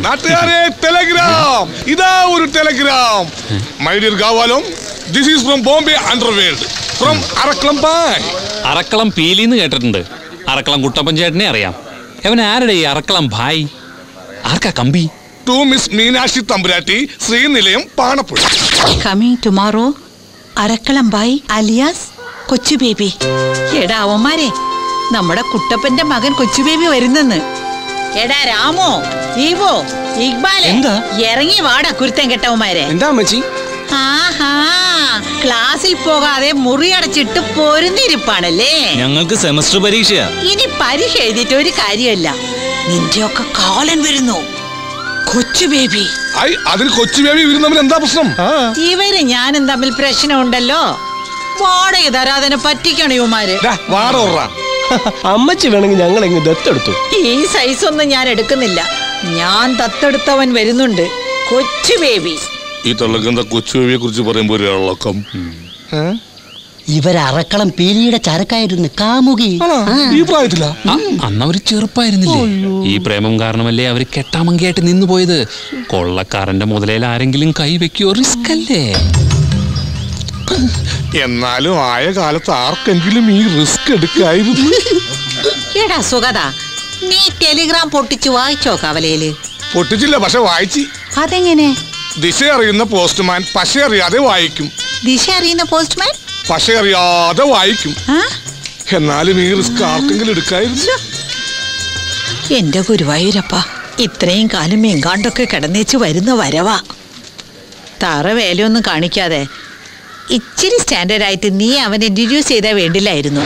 നാട്ടുകാരെ ടെലഗ്രാം, ഇതാ ഒരു telegram. My dear Gavalam, this is from Bombay underworld, from Arakkalam Bhai. Arakkalam പീലിന്ന് കേട്ടിട്ടുണ്ട്, അറക്കളം കുട്ടപ്പൻ ചേട്ടനെ അറിയാം. അവൻ ആരുടെ ഈ അറക്കളം ഭായ്? ആർക്കാ കമ്പി? To miss Meenakshi Thampuratti, Sreenilayam, Panappuzha. Coming tomorrow, Arakkalam ബായ് അലിയാസ് കൊച്ചു ബേബി. എടാ അവന്മാരെ, നമ്മുടെ കുട്ടപ്പന്റെ മകൻ കൊച്ചു ബേബി വരുന്നെന്ന്. എടാ രാമോ, ജീവോ, ഇക്ബാലെ, ഇറങ്ങി വാടാ കുരുത്തൻ കെട്ടവന്മാരെ. എന്താ അമ്മച്ചി? ആഹാ, ക്ലാസ്സിൽ പോകാതെ മുറി അടച്ചിട്ട് പൊരുന്നിരിപ്പാണല്ലേ. ഞങ്ങൾക്ക് സെമസ്റ്റർ പരീക്ഷയാ. ഇനി പരീക്ഷ എഴുതിയിട്ട് ഒരു കാര്യമല്ല, നിന്റെയൊക്കെ കാലൻ വരുന്നു. കൊച്ചു ബേബി. അതിന് കൊച്ചു ബേബി വരുന്നവൻ എന്താ പ്രശ്നം? ഇവര് ഞാനും തമ്മിൽ പ്രശ്നമുണ്ടല്ലോ. വാടക തരാതെ പറ്റിക്കണ ഇവന്മാര്. അമ്മച്ചി വേണമെങ്കിൽ ഞങ്ങൾ എങ്ങ് ദത്തെടുത്തു. ഈ സൈസ് ഒന്നും ഞാൻ എടുക്കുന്നില്ല. ഞാൻ ദത്തെടുത്തവൻ വരുന്നുണ്ട്, കൊച്ചു ബേബി. ഈ തള്ളക്കെന്താ കൊച്ചു ബേബിയെ കുറിച്ച് പറയുമ്പോ ഒരു ഇളക്കം? ഇവരറക്കളം പീലിയുടെ ചരക്കായിരുന്നു, കാമുകി. ഈ പ്രായത്തിലാ? അന്ന് അവര് ചെറുപ്പായിരുന്നില്ലേ? ഈ പ്രേമം കാരണമല്ലേ അവര് കെട്ടാമങ്കിയായിട്ട് നിന്നു പോയത്. കൊള്ളക്കാരന്റെ മുതലേൽ ആരെങ്കിലും കൈവെക്കോ? റിസ്ക് അല്ലേ? എന്നാലും ആയ കാലത്ത് ആർക്കെങ്കിലും ഈ റിസ്ക് എടുക്കായിരുന്നു. എടാ സുഗത, നീ ടെലിഗ്രാം പൊട്ടിച്ചു വായിച്ചോ കവലയില്? പൊട്ടിച്ചില്ല, പക്ഷെ വായിച്ചു. അതെങ്ങനെ? ദിശ അറിയുന്ന പോസ്റ്റ്മാൻ പശ അറിയാതെ വായിക്കും. ദിശ അറിയുന്ന പോസ്റ്റ്മാൻ പശ അറിയാതെ വായിക്കും. എന്നാലും ഈ റിസ്ക് ആർക്കെങ്കിലും എടുക്കായിരുന്നു. എന്റെ ഗുരുവായൂരപ്പ, ഇത്രയും കാലം എങ്കാണ്ടൊക്കെ കിടന്നേച്ച് വരുന്ന വരവാ. തറ വേലയൊന്നും കാണിക്കാതെ ഇച്ചിരി സ്റ്റാൻഡേർഡ് ആയിട്ട് നീ അവനെ ഇൻട്രൊഡ്യൂസ് ചെയ്താൽ വേണ്ടില്ലായിരുന്നു.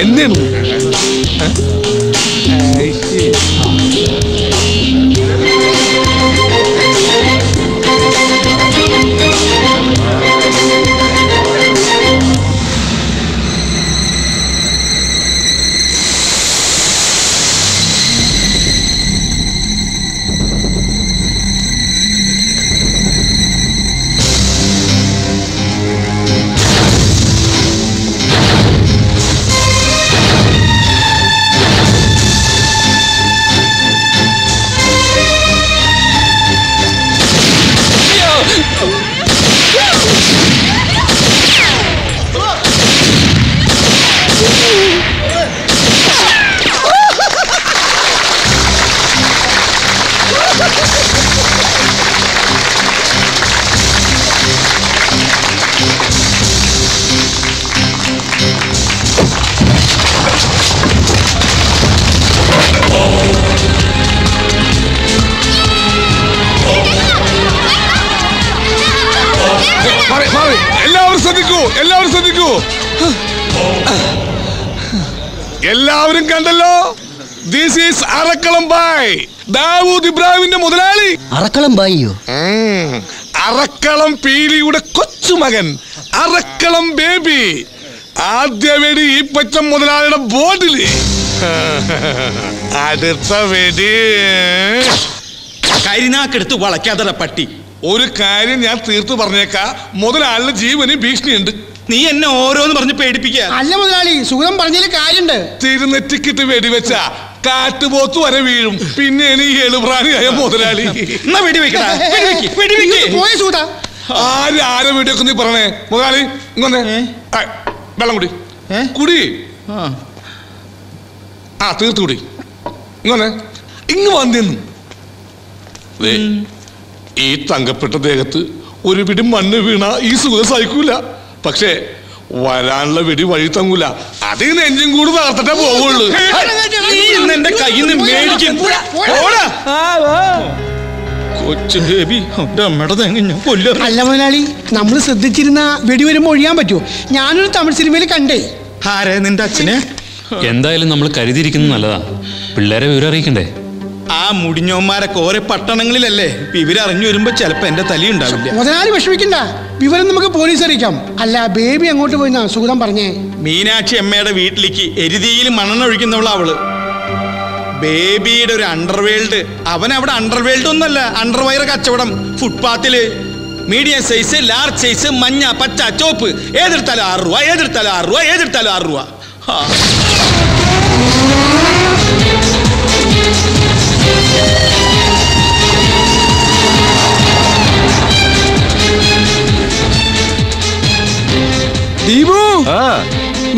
എന്താണ്? എല്ലാവരും കണ്ടല്ലോ, ദിസ് ഈസ് അറക്കളം ബായ്, ദാവൂദ് ഇബ്രാഹിമിന്റെ മുതലാളി. അറക്കളം ബായിയോ? അറക്കളം പീലിയുടെ കൊച്ചുമകൻ അറക്കളം ബേബി. ആദ്യ വെടി ഈ പച്ചം മുതലാളിയുടെ ബോർഡില്. അടുത്ത വെടി കരിനാക്കെടുത്ത് വളയ്ക്കാതെ പട്ടി. ഒരു കാര്യം ഞാൻ തീർത്തു പറഞ്ഞേക്കാ, മുതലാളിന് ജീവന് ഭീഷണിയുണ്ട്. നീ എന്നെ ഓരോന്ന് പറഞ്ഞ് പേടിപ്പിക്കുക. അല്ല മുതലാളി, സുഗതം പറഞ്ഞതിൽ കാര്യണ്ട്. തിരുനെറ്റിക്കിട്ട് വെടിവെച്ച കാറ്റുപോത്ത് വരെ വീഴും. പിന്നെ ഈ എളുപ്രാണിയായ മുതലാളി. പോയ സുഗത ആരെ വീഡിയോക്ക് നീ പറഞ്ഞേ? മുതലാളി ഇങ്ങൊന്നേ, വെള്ളം കുടി കുടി. ആ തീർത്ത് കുടി. ഇങ്ങൊന്നേ, ഇങ്ങ് വന്നിരുന്നു. ഈ തങ്കപ്പെട്ട ദേഹത്ത് ഒരു പിടി മണ്ണ് വീണ ഈ സുഖം സഹിക്കൂല. പക്ഷേ വരാനുള്ള വെടി വഴി തങ്ങൂല. അതിന് എഞ്ചിൻ കൂടി തകർത്തിട്ടേ പോവുള്ളൂ. എന്റെ കയ്യിൽ നിന്ന് മേടിക്കും. കൊച്ചു ബേബി, അമ്മയുടെ തേങ്ങ കൊല്ല. അല്ല മുതലാളി, നമ്മൾ ശ്രദ്ധിച്ചിരുന്ന വെടി വരുമ്പോ ഒഴിയാൻ പറ്റുമോ? ഞാനൊരു തമിഴ് സിനിമയിൽ കണ്ടേ. ആരെ? നിന്റെ അച്ഛനെ? എന്തായാലും നമ്മൾ കരുതിയിരിക്കുന്നത് നല്ലതാ. പിള്ളേരെ വിവരം അറിയിക്കണ്ടേ? ആ മുടിഞ്ഞോന്മാരൊക്കെ ഓരോ പട്ടണങ്ങളിലല്ലേ. ഇവരറിഞ്ഞു വരുമ്പോ ചിലപ്പോ എന്റെ തലയുണ്ടാവില്ല. മുതലാളി വിഷമിക്കണ്ട, വിവരം നമുക്ക് പോലീസ് അറിയിക്കാം. അല്ല, ബേബി അങ്ങോട്ട് പോയിന്നാ സുഗതം പറഞ്ഞേ. മീനാക്ഷി അമ്മയുടെ വീട്ടിലേക്ക് എരുതിയിൽ മണ്ണെണ്ണ ഒഴിക്കുന്നവള അവള്. ബേബിയുടെ ഒരു അണ്ടർവേൾഡ്. അവൻ അവിടെ അണ്ടർവേൾഡ് ഒന്നല്ല, അണ്ടർവയർ കച്ചവടം. ഫുട്പാത്തില് മീഡിയം സൈസ്, ലാർജ് സൈസ്, മഞ്ഞ, പച്ച, ചോപ്പ്. ഏതെടുത്താലും 6 രൂപ, ഏതെടുത്താലും 6 രൂപ, ഏതെടുത്താലും 6 രൂപ. ദീപു,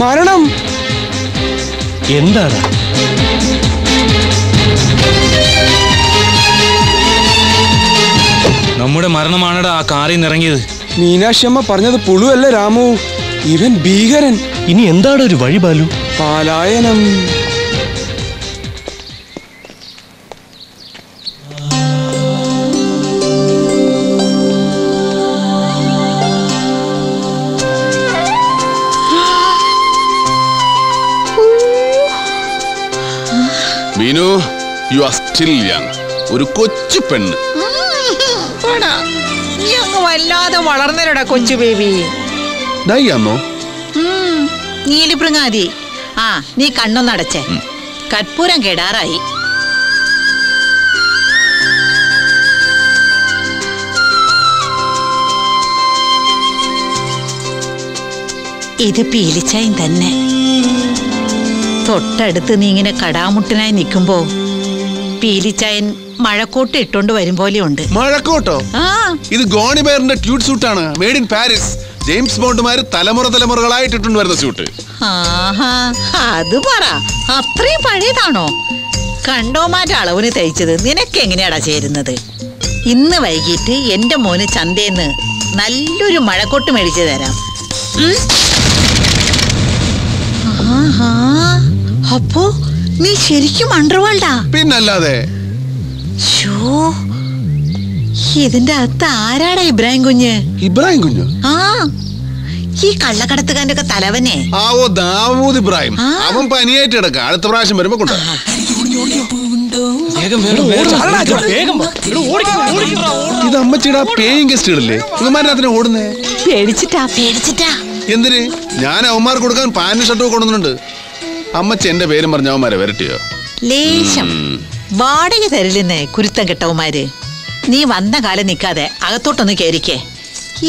മരണം എന്താണ്? നമ്മുടെ മരണമാണടാ ആ കാറിൽ നിന്ന് ഇറങ്ങിയത്. മീനാക്ഷി അമ്മ പറഞ്ഞത് പുളുവല്ല രാമു, ഇവൻ ഭീകരൻ. ഇനി എന്താണ് ഒരു വഴി ബാലു? പാലായനം. Meenu, you are still young. ഒരു കൊച്ചു പെണ്ണ്. നീ അങ്ങ് വല്ലാതെ വളർന്നരടാ കൊച്ചു ബേബി. ഡൈയാന്നോ? നീലിപ്പൃങ്ങാതി. ആ, നീ കണ്ണൊന്നടച്ചേ. കർപ്പൂരം കെടാറായി. ഇത് പീലിച്ചായും തന്നെ. തൊട്ടടുത്ത് നീ ഇങ്ങനെ കടാമുട്ടനായി നിൽക്കുമ്പോ പീലിച്ചായൻ മഴക്കോട്ട് ഇട്ടോണ്ട് വരും പോലെയുണ്ട്. മഴക്കോട്ടോ? ഇത് ഗോണിബെയറിന്റെ ട്യൂട്ട് സൂട്ടാണ്, മെയ്ഡ് ഇൻ പാരീസ്. ജെയിംസ് ബോണ്ടുമാര് തലമുറകളായിട്ട് ഇട്ടുകൊണ്ട് വരുന്ന സ്യൂട്ട്. അത് പറ, അത്രയും പഴയതാണോ? കണ്ടോമാറ്റ അളവിന് തയ്ച്ചത് നിനക്ക് എങ്ങനെയാടാ ചേരുന്നത്? ഇന്ന് വൈകിട്ട് എന്റെ മോന് ചന്തേന്ന് നല്ലൊരു മഴക്കോട്ട് മേടിച്ചു തരാം. അപ്പോ നീ ശരിക്കും അണ്ടർവേൾഡാ? പിന്നല്ലാതെ. ഇതിന്റെ അകത്ത് ആരാടാ ഇബ്രാഹിം കുഞ്ഞ്? ഇബ്രാഹിം കുഞ്ഞ്? ആ, ഈ കള്ളക്കടത്തുകാരന്റെ ഒക്കെ തലവനെ. ദാവൂദ് ഇബ്രാഹിം. അവൻ പനിയായിട്ട് കിടക്ക. അടുത്ത പ്രാവശ്യം വരുമ്പോ കൊണ്ടു. ഇത് അമ്മച്ചിടാ പേയിങ് ഗസ്റ്റുകളില്ലേ? ഇവന്മാരതിനെ ഓടുന്നേ. പേടിച്ചിട്ടാ. എന്തിന്? ഞാൻ അവന്മാർ കൊടുക്കാൻ പാന്റ് ഷർട്ടും കൊണ്ടുവന്നിട്ടുണ്ട്. അമ്മച്ചി എന്റെ പേരും പറഞ്ഞ അവന്മാരെ വരട്ടിയോ? ലേശം വാടക തരില്ലെന്നേ കുരുത്തം കെട്ടവന്മാര്. നീ വന്ന കാലം നിൽക്കാതെ അകത്തോട്ടൊന്ന് കയറിക്കേ.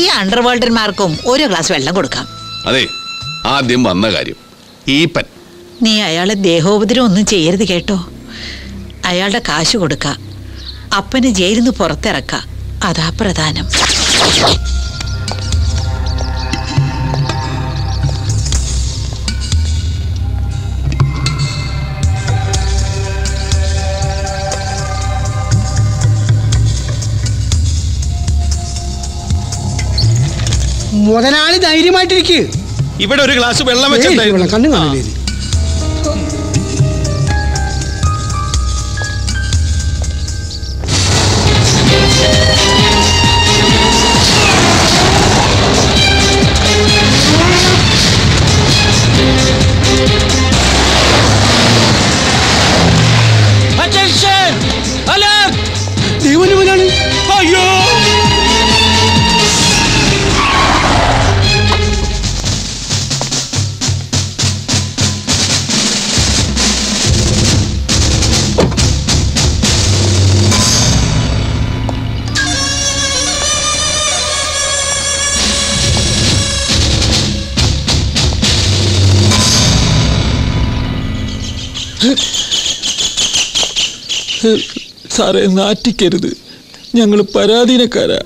ഈ അണ്ടർവേൾഡന്മാർക്കും ഒരു ഗ്ലാസ് വെള്ളം കൊടുക്കാം. അതെ, ആദ്യം വന്ന കാര്യം ഈപ്പൻ. നീ അയാളെ ദേഹോപദ്രവം ഒന്നും ചെയ്യരുത് കേട്ടോ. അയാളുടെ കാശ് കൊടുക്ക, അപ്പന് ജയിലിൽ നിന്ന് പുറത്തിറക്ക. അതാ പ്രധാനം. മുതലാളി ധൈര്യമായിട്ടിരിക്കുക. ഇവിടെ ഒരു ഗ്ലാസ് വെള്ളം വെച്ചാൽ കണ്ണു കാണില്ലേ? ദൈവം മുതലാളി. അയ്യോ, സാറേ നാറ്റിക്കരുത്, ഞങ്ങൾ പരാധീനക്കാരാ.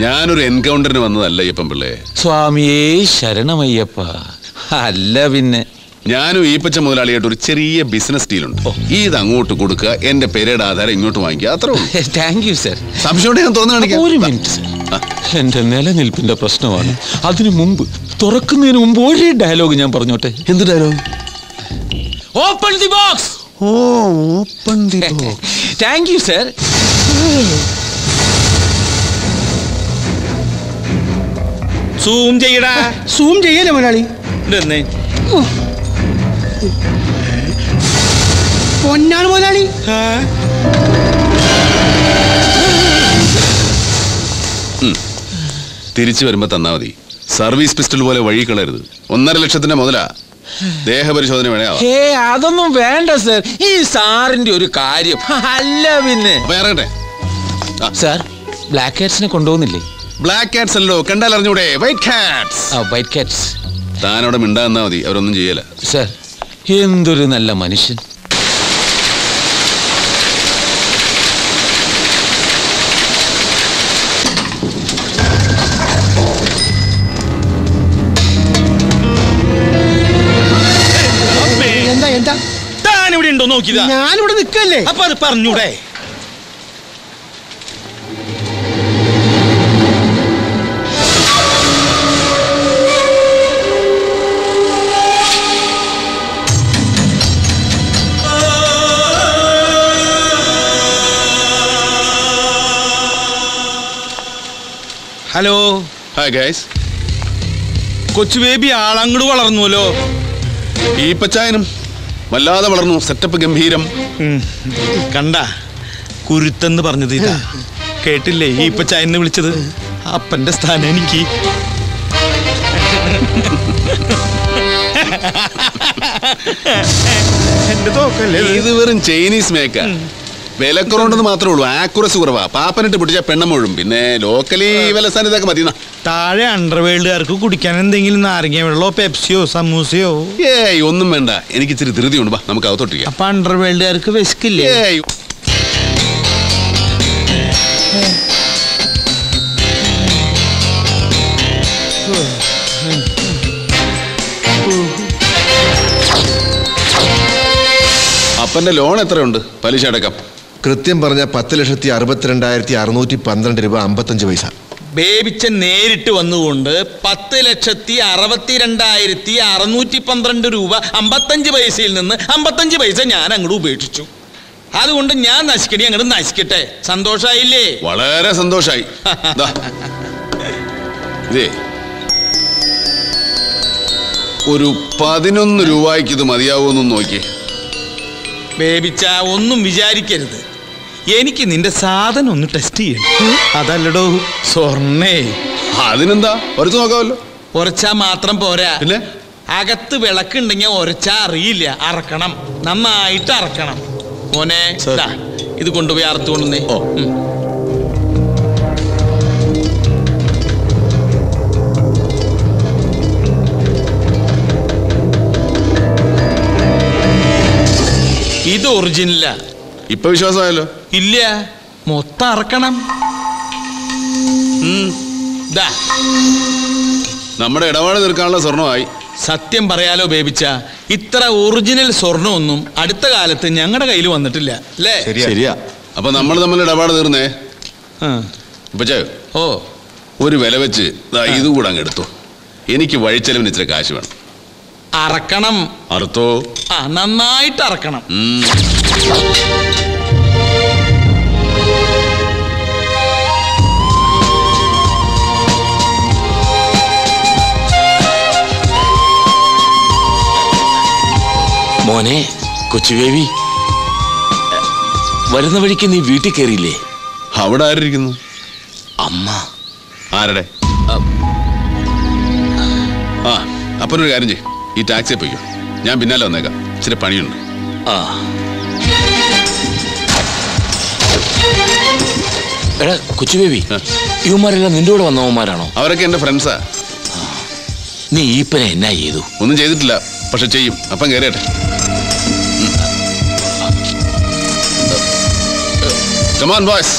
ഞാനൊരു എൻകൗണ്ടറിന് വന്നതല്ല അയ്യപ്പൻ പിള്ളേ. സ്വാമിയേ ശരണമയ്യപ്പ. അല്ല പിന്നെ ഞാനും ഈപ്പച്ച മുതലാളിയായിട്ട് ഒരു ചെറിയ ബിസിനസ് ഡീലുണ്ട്. ഇത് അങ്ങോട്ട് കൊടുക്കുക, എന്റെ പെരയുടെ ആധാരം ഇങ്ങോട്ട് വാങ്ങിക്കുക, അത്രേ ഉള്ളൂ. Thank you sir. സംശയം ഞാൻ തോന്നുകയാണെങ്കിൽ ഒരു മിനിറ്റ് സർ, എന്റെ നിലനിൽപ്പിന്റെ പ്രശ്നമാണ്. അതിനു മുമ്പ്, തുറക്കുന്നതിന് മുമ്പ് ഒരു ഡയലോഗ് ഞാൻ പറഞ്ഞോട്ടെ. എന്ത് dialogue? Open the box. Oh, open the box. Thank you sir. Zoom ചെയ്യടാ. സൂം ചെയ്യല്ലേ മുതലാളി? പൊന്നാണ് മുതലാളി. തിരിച്ചു വരുമ്പോ തന്നാ മതി. സർവീസ് പിസ്റ്റൾ പോലെ വഴി കളയരുത്. 1.5 ലക്ഷത്തിന്റെ മുതലാ. ദേഹപരിശോധന വേണേ. അതൊന്നും വേണ്ട സർ, ഈ സാറിന്റെ ഒരു കാര്യം. അല്ല പിന്നെ ഇറങ്ങട്ടെ സാർ. ബ്ലാക്ക് കാറ്റ്സിനെ കൊണ്ടുപോകുന്നില്ലേ? ബ്ലാക്ക് കാറ്റ്സ് അല്ലോ, കണ്ടാൽ അറിഞ്ഞൂടെ? White cats. White cats. താനവിടെ മിണ്ടാന്നാ മതി, അവരൊന്നും ചെയ്യല. സർ, എന്തൊരു നല്ല മനുഷ്യൻ. എന്താ എന്താ താനിവിടെ ഉണ്ടോ നോക്കിയതാ? ഞാനിവിടെ നിൽക്കല്ലേ. അപ്പൊ അത് പറഞ്ഞൂടെ? ഹലോ. Hi guys. കൊച്ചു ബേബി ആളങ്ങോട് വളർന്നുവല്ലോ. ഈപ്പച്ചായനും വല്ലാതെ വളർന്നു. സെറ്റപ്പ് ഗംഭീരം. കണ്ട കുരുത്തെന്ന് പറഞ്ഞത് ഇതാ. കേട്ടില്ലേ ഈപ്പച്ചായനെ വിളിച്ചത്? അപ്പന്റെ സ്ഥാനം എനിക്ക്. എന്റെ തോക്കല്ലേ ഇത്? വെറും ചൈനീസ് മേക്ക. വിലക്കുറവുണ്ടെന്ന് മാത്രമേ ഉള്ളൂ, ആക്യുറസി കുറവാ. പാപ്പനിട്ട് പിടിച്ച പെണ്ണമുഴും. പിന്നെ ലോക്കലി വിലസ്ഥാനം ഇതൊക്കെ മതി. താഴെ അണ്ടർവേൾഡുകാർക്ക് കുടിക്കാൻ എന്തെങ്കിലും നാരങ്ങ വെള്ളമോ പെപ്സിയോ സമൂസയോ? ഏയ് ഒന്നും വേണ്ട, എനിക്ക് ഇച്ചിരി ധൃതിയുണ്ട്. വാ, നമുക്ക് അകത്തോട്ടിരിക്കാം. അപ്പൊ അണ്ടർവേൾഡുകാർക്ക് വിശക്കില്ലേ? അപ്പന്റെ ലോൺ എത്രയുണ്ട്? പലിശ അടക്കം കൃത്യം പറഞ്ഞ 10,62,612 രൂപ 55 പൈസ. ബേബിച്ചൻ നേരിട്ട് വന്നുകൊണ്ട് 10,62,612 രൂപ 55 പൈസയിൽ നിന്ന് 55 പൈസ ഞാൻ അങ്ങോട്ട് ഉപേക്ഷിച്ചു. അതുകൊണ്ട് ഞാൻ നശിക്കണി അങ്ങോട്ട് നശിക്കട്ടെ. സന്തോഷായില്ലേ? വളരെ സന്തോഷായി. ഇതേ ഒരു 11 രൂപയ്ക്ക് ഇത് മതിയാവുമെന്ന് നോക്കി. ബേബിച്ച ഒന്നും വിചാരിക്കരുത്. എനിക്ക് നിന്റെ സാധനം ഒന്ന് ടെസ്റ്റ് ചെയ്യണം. അതല്ലടോ സ്വർണ്ണേ. അതിനെന്താ, ഒരച്ചു നോക്കാമല്ലോ. ഒരച്ചാ മാത്രം പോരാ, പിന്നെ അകത്ത് വിളക്കുണ്ടെങ്കിൽ ഒരച്ചാ അറിയില്ല. അറക്കണം, നന്നായിട്ട് അറക്കണം. മോനെ ഇത് കൊണ്ടുപോയി അറുത്തുകൊണ്ടുവന്നേ. ഇത് ഒറിജിനലാ. ഇപ്പൊ വിശ്വാസമായല്ലോ? ഇല്ല, മൊത്തം അറക്കണം. നമ്മുടെ ഇടപാട് തീർക്കാനുള്ള സ്വർണമായി. സത്യം പറയാലോ ബേബിച്ച, ഇത്ര ഒറിജിനൽ സ്വർണ്ണമൊന്നും അടുത്ത കാലത്ത് ഞങ്ങളുടെ കയ്യിൽ വന്നിട്ടില്ല അല്ലേ? ശരിയാ. അപ്പൊ നമ്മൾ തമ്മിൽ ഇടപാട് തീർന്നേ. ഓ, ഒരു വില വെച്ച് ഇത് കൂടെ അങ്ങ് എടുത്തു. എനിക്ക് വഴിച്ചെലവിന് ഇച്ചിരി കാശ് വേണം. അറക്കണം. അറുത്തോ? നന്നായിട്ട് അറക്കണം. മോനെ കൊച്ചു ബേബി, വരുന്ന വഴിക്ക് നീ വീട്ടിൽ കയറിയില്ലേ? അവിടെ ആരിയിരിക്കുന്നു? അമ്മ. ആരുടെ? ആ, അപ്പനൊരു കാര്യം ചെയ്യും, ഈ ടാക്സിയെ പോയിക്കോ. ഞാൻ പിന്നാലെ വന്നേക്കാം, ഇച്ചിരി പണിയുണ്ട്. എടാ കൊച്ചു ബേബി, ഇവന്മാരെല്ലാം നിന്റെ കൂടെ വന്നവന്മാരാണോ? അവരൊക്കെ എന്റെ ഫ്രണ്ട്സാ. നീ ഈപ്പനെ എന്നാ ചെയ്തു? ഒന്നും ചെയ്തിട്ടില്ല, പക്ഷെ ചെയ്യും. അപ്പം കയറിയട്ടെ. Come on, boys.